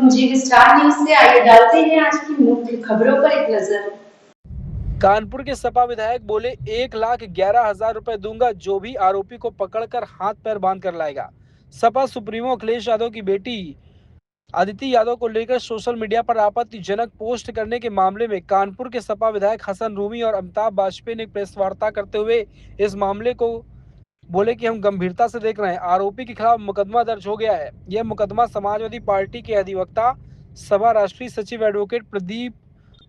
जी star news से आइए डालते हैं आज की मुख्य खबरों पर एक नजर। कानपुर के सपा विधायक बोले 1,11,000 रुपए दूंगा जो भी आरोपी को पकड़कर हाथ पैर बांध कर लाएगा। सपा सुप्रीमो अखिलेश यादव की बेटी अदिति यादव को लेकर सोशल मीडिया पर आपत्तिजनक पोस्ट करने के मामले में कानपुर के सपा विधायक हसन रूमी और अमिताभ वाजपेयी ने प्रेस वार्ता करते हुए इस मामले को बोले कि हम गंभीरता से देख रहे हैं। आरोपी के खिलाफ मुकदमा दर्ज हो गया है। यह मुकदमा समाजवादी पार्टी के अधिवक्ता सभा राष्ट्रीय सचिव एडवोकेट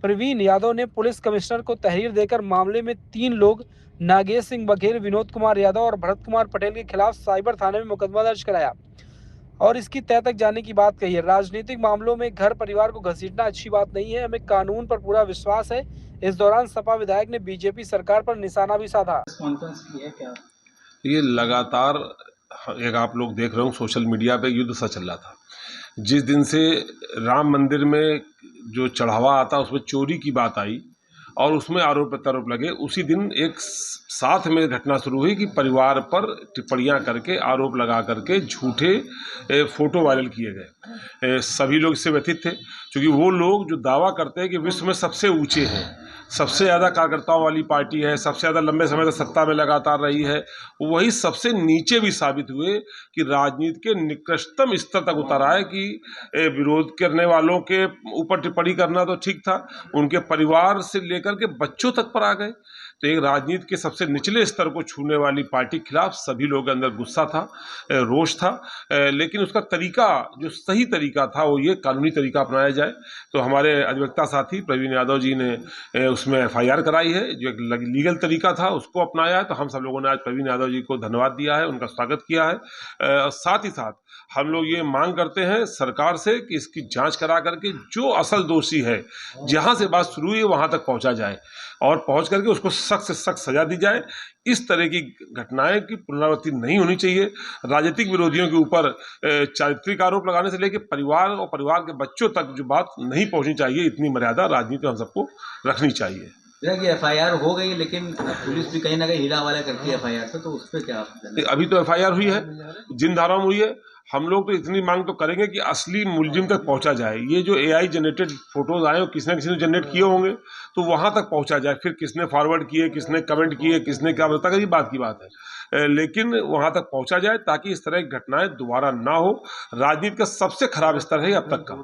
प्रवीण यादव ने पुलिस कमिश्नर को तहरीर देकर मामले में 3 लोग नागेश सिंह बघेल, विनोद कुमार यादव और भरत कुमार पटेल के खिलाफ साइबर थाने में मुकदमा दर्ज कराया और इसकी तय तक जाने की बात कही है। राजनीतिक मामलों में घर परिवार को घसीटना अच्छी बात नहीं है। हमें कानून पर पूरा विश्वास है। इस दौरान सपा विधायक ने बीजेपी सरकार पर निशाना भी साधा। ये लगातार एक आप लोग देख रहे हो सोशल मीडिया पे युद्ध सा चल रहा था। जिस दिन से राम मंदिर में जो चढ़ावा आता उसमें चोरी की बात आई और उसमें आरोप प्रत्यारोप लगे, उसी दिन एक साथ में घटना शुरू हुई कि परिवार पर टिप्पणियां करके आरोप लगा करके झूठे फोटो वायरल किए गए। सभी लोग इससे व्यथित थे, क्योंकि वो लोग जो दावा करते हैं कि विश्व में सबसे ऊंचे हैं, सबसे ज़्यादा कार्यकर्ताओं वाली पार्टी है, सबसे ज़्यादा लंबे समय तक सत्ता में लगातार रही है, वही सबसे नीचे भी साबित हुए कि राजनीति के निकृष्टतम स्तर तक उतर आए कि विरोध करने वालों के ऊपर टिप्पणी करना तो ठीक था, उनके परिवार से लेकर के बच्चों तक पर आ गए। तो एक राजनीति के सबसे निचले स्तर को छूने वाली पार्टी के खिलाफ सभी लोगों के अंदर गुस्सा था, रोष था, लेकिन उसका तरीका जो सही तरीका था वो ये कानूनी तरीका अपनाया जाए। तो हमारे अधिवक्ता साथी प्रवीण यादव जी ने उसमें एफआईआर कराई है, जो एक लीगल तरीका था उसको अपनाया है। तो हम सब लोगों ने आज प्रवीण यादव जी को धन्यवाद दिया है, उनका स्वागत किया है। साथ ही साथ हम लोग ये मांग करते हैं सरकार से कि इसकी जांच करा करके जो असल दोषी है, जहां से बात शुरू हुई है वहां तक पहुंचा जाए और पहुंच करके उसको सख्त से सख्त सजा दी जाए। इस तरह की घटनाएं की पुनरावृत्ति नहीं होनी चाहिए। राजनीतिक विरोधियों के ऊपर चारित्रिक आरोप लगाने से लेकर परिवार और परिवार के बच्चों तक जो बात नहीं पहुंचनी चाहिए, इतनी मर्यादा राजनीति में हम सबको रखनी चाहिए। कि एफआईआर हो गई, लेकिन पुलिस भी कहीं ना कहीं हीला हवाला करती है एफआईआर से, तो उस पर क्या अभी तो एफआईआर हुई है, जिन धाराओं में हुई है। हम लोग तो इतनी मांग तो करेंगे कि असली मुलजिम तक पहुंचा जाए। ये जो एआई जनरेटेड फोटोज आए किसी न किसी ने जनरेट किए होंगे, तो वहां तक पहुंचा जाए। फिर किसने फॉरवर्ड किए, किसने कमेंट किए, किसने क्या बताया, ये बात की बात है, लेकिन वहां तक पहुंचा जाए ताकि इस तरह की घटनाएं दोबारा ना हो। राजनीति का सबसे खराब स्तर है अब तक का।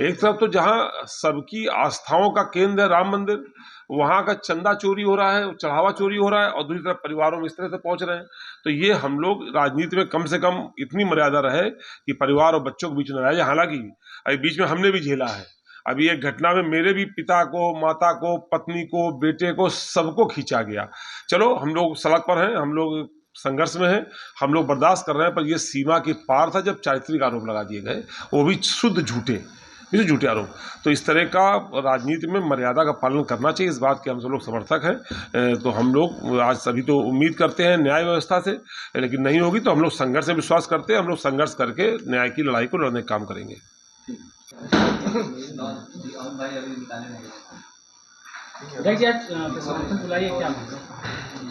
एक तरफ तो जहां सबकी आस्थाओं का केंद्र है राम मंदिर, वहां का चंदा चोरी हो रहा है, चढ़ावा चोरी हो रहा है, और दूसरी तरफ परिवारों में इस तरह से पहुंच रहे हैं। तो ये हम लोग राजनीति में कम से कम इतनी मर्यादा रहे कि परिवार और बच्चों के बीच में रहे। हालांकि अभी बीच में हमने भी झेला है। अभी एक घटना में मेरे भी पिता को, माता को, पत्नी को, बेटे को, सबको खींचा गया। चलो हम लोग सड़क पर हैं, हम लोग संघर्ष में हैं, हम लोग बर्दाश्त कर रहे हैं, पर यह सीमा के पार था जब चारित्रिक आरोप लगा दिए गए, वो भी शुद्ध झूठे आरोप। तो इस तरह का राजनीति में मर्यादा का पालन करना चाहिए, इस बात के हम सब लोग समर्थक हैं। तो हम लोग आज सभी तो उम्मीद करते हैं न्याय व्यवस्था से, लेकिन नहीं होगी तो हम लोग संघर्ष में विश्वास करते हैं। हम लोग संघर्ष करके न्याय की लड़ाई को लड़ने का काम करेंगे।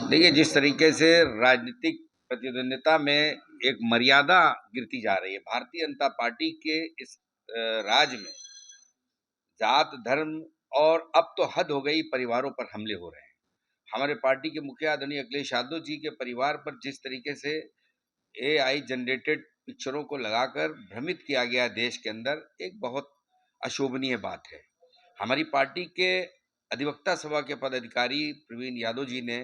देखिए, जिस तरीके से राजनीतिक प्रतिद्वंदिता में एक मर्यादा गिरती जा रही है, भारतीय जनता पार्टी के इस राज में जात, धर्म और अब तो हद हो गई, परिवारों पर हमले हो रहे हैं। हमारे पार्टी के मुखिया आदरणीय अखिलेश यादव जी के परिवार पर जिस तरीके से एआई जनरेटेड पिक्चरों को लगाकर भ्रमित किया गया देश के अंदर, एक बहुत अशोभनीय बात है। हमारी पार्टी के अधिवक्ता सभा के पदाधिकारी प्रवीण यादव जी ने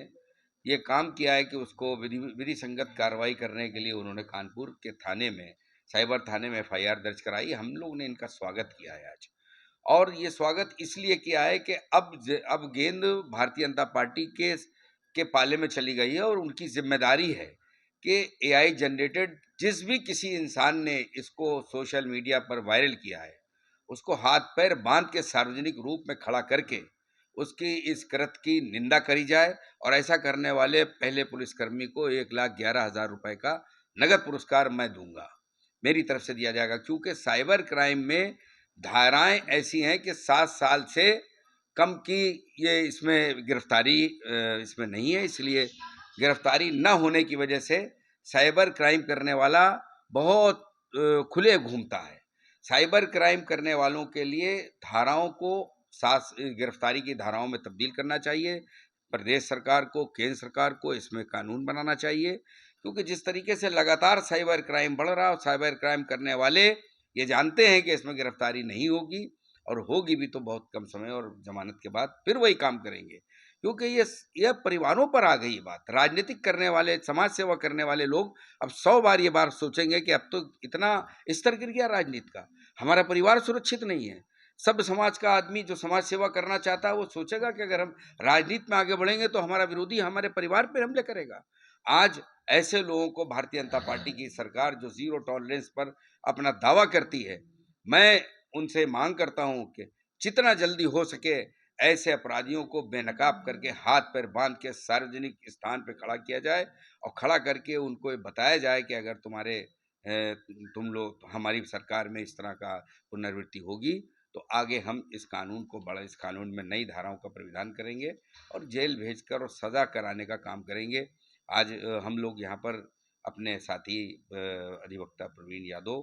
ये काम किया है कि उसको विधि संगत कार्रवाई करने के लिए उन्होंने कानपुर के थाने में, साइबर थाने में एफआईआर दर्ज कराई। हम लोग ने इनका स्वागत किया है आज, और ये स्वागत इसलिए किया है कि अब गेंद भारतीय जनता पार्टी के पाले में चली गई है और उनकी जिम्मेदारी है कि एआई जनरेटेड जिस भी किसी इंसान ने इसको सोशल मीडिया पर वायरल किया है, उसको हाथ पैर बांध के सार्वजनिक रूप में खड़ा करके उसकी इस कृत्य की निंदा करी जाए, और ऐसा करने वाले पहले पुलिसकर्मी को 1,11,000 रुपए का नगद पुरस्कार मैं दूंगा, मेरी तरफ से दिया जाएगा। क्योंकि साइबर क्राइम में धाराएं ऐसी हैं कि 7 साल से कम की ये इसमें गिरफ्तारी इसमें नहीं है। इसलिए गिरफ्तारी न होने की वजह से साइबर क्राइम करने वाला बहुत खुले घूमता है। साइबर क्राइम करने वालों के लिए धाराओं को गिरफ्तारी की धाराओं में तब्दील करना चाहिए। प्रदेश सरकार को, केंद्र सरकार को इसमें कानून बनाना चाहिए, क्योंकि जिस तरीके से लगातार साइबर क्राइम बढ़ रहा है और साइबर क्राइम करने वाले ये जानते हैं कि इसमें गिरफ्तारी नहीं होगी, और होगी भी तो बहुत कम समय और जमानत के बाद फिर वही काम करेंगे, क्योंकि ये परिवारों पर आ गई बात। राजनीतिक करने वाले, समाज सेवा करने वाले लोग अब 100 बार ये बात सोचेंगे कि अब तो इतना स्तर गिर गया राजनीति का, हमारा परिवार सुरक्षित नहीं है। सब समाज का आदमी जो समाज सेवा करना चाहता है वो सोचेगा कि अगर हम राजनीति में आगे बढ़ेंगे तो हमारा विरोधी हमारे परिवार पर हमले करेगा। आज ऐसे लोगों को भारतीय जनता पार्टी की सरकार जो जीरो टॉलरेंस पर अपना दावा करती है, मैं उनसे मांग करता हूं कि जितना जल्दी हो सके ऐसे अपराधियों को बेनकाब करके हाथ पैर बांध के सार्वजनिक स्थान पर खड़ा किया जाए, और खड़ा करके उनको ये बताया जाए कि अगर तुम लोग हमारी सरकार में इस तरह का पुनरावृत्ति होगी तो आगे हम इस कानून में नई धाराओं का प्रावधान करेंगे और जेल भेजकर और सजा कराने का काम करेंगे। आज हम लोग यहाँ पर अपने साथी अधिवक्ता प्रवीण यादव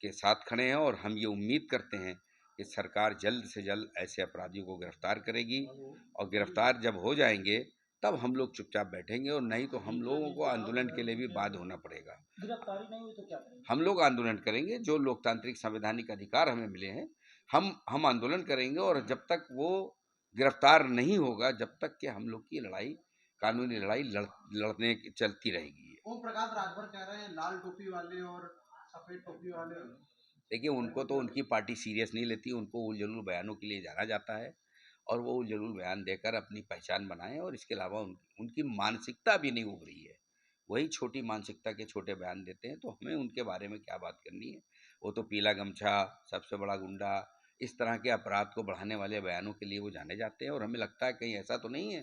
के साथ खड़े हैं, और हम ये उम्मीद करते हैं कि सरकार जल्द से जल्द ऐसे अपराधियों को गिरफ्तार करेगी, और गिरफ्तार जब हो जाएंगे तब हम लोग चुपचाप बैठेंगे, और नहीं तो हम लोगों को आंदोलन के लिए भी बाध्य होना पड़ेगा। गिरफ्तारी नहीं हुई तो क्या करेंगे? हम लोग आंदोलन करेंगे, जो लोकतांत्रिक संवैधानिक अधिकार हमें मिले हैं हम आंदोलन करेंगे, और जब तक वो गिरफ्तार नहीं होगा, जब तक कि हम लोग की लड़ाई, कानूनी लड़ाई लड़ने चलती रहेगी। ओम प्रकाश राजभर कह रहे हैं लाल टोपी वाले और सफेद टोपी वाले। देखिए, उनको तो उनकी पार्टी सीरियस नहीं लेती, उनको उल जलूल बयानों के लिए जाना जाता है, और वो उल जलूल बयान देकर अपनी पहचान बनाएं, और इसके अलावा उनकी मानसिकता भी नहीं उभरी है। वही छोटी मानसिकता के छोटे बयान देते हैं, तो हमें उनके बारे में क्या बात करनी है। वो तो पीला गमछा, सबसे बड़ा गुंडा, इस तरह के अपराध को बढ़ाने वाले बयानों के लिए वो जाने जाते हैं, और हमें लगता है कहीं ऐसा तो नहीं है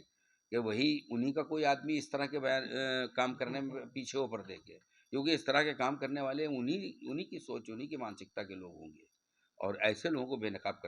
कि वही उन्हीं का कोई आदमी इस तरह के काम करने में पीछे ऊपर देखे, क्योंकि इस तरह के काम करने वाले उन्हीं की सोच, उन्हीं की मानसिकता के लोग होंगे, और ऐसे लोगों को बेनकाब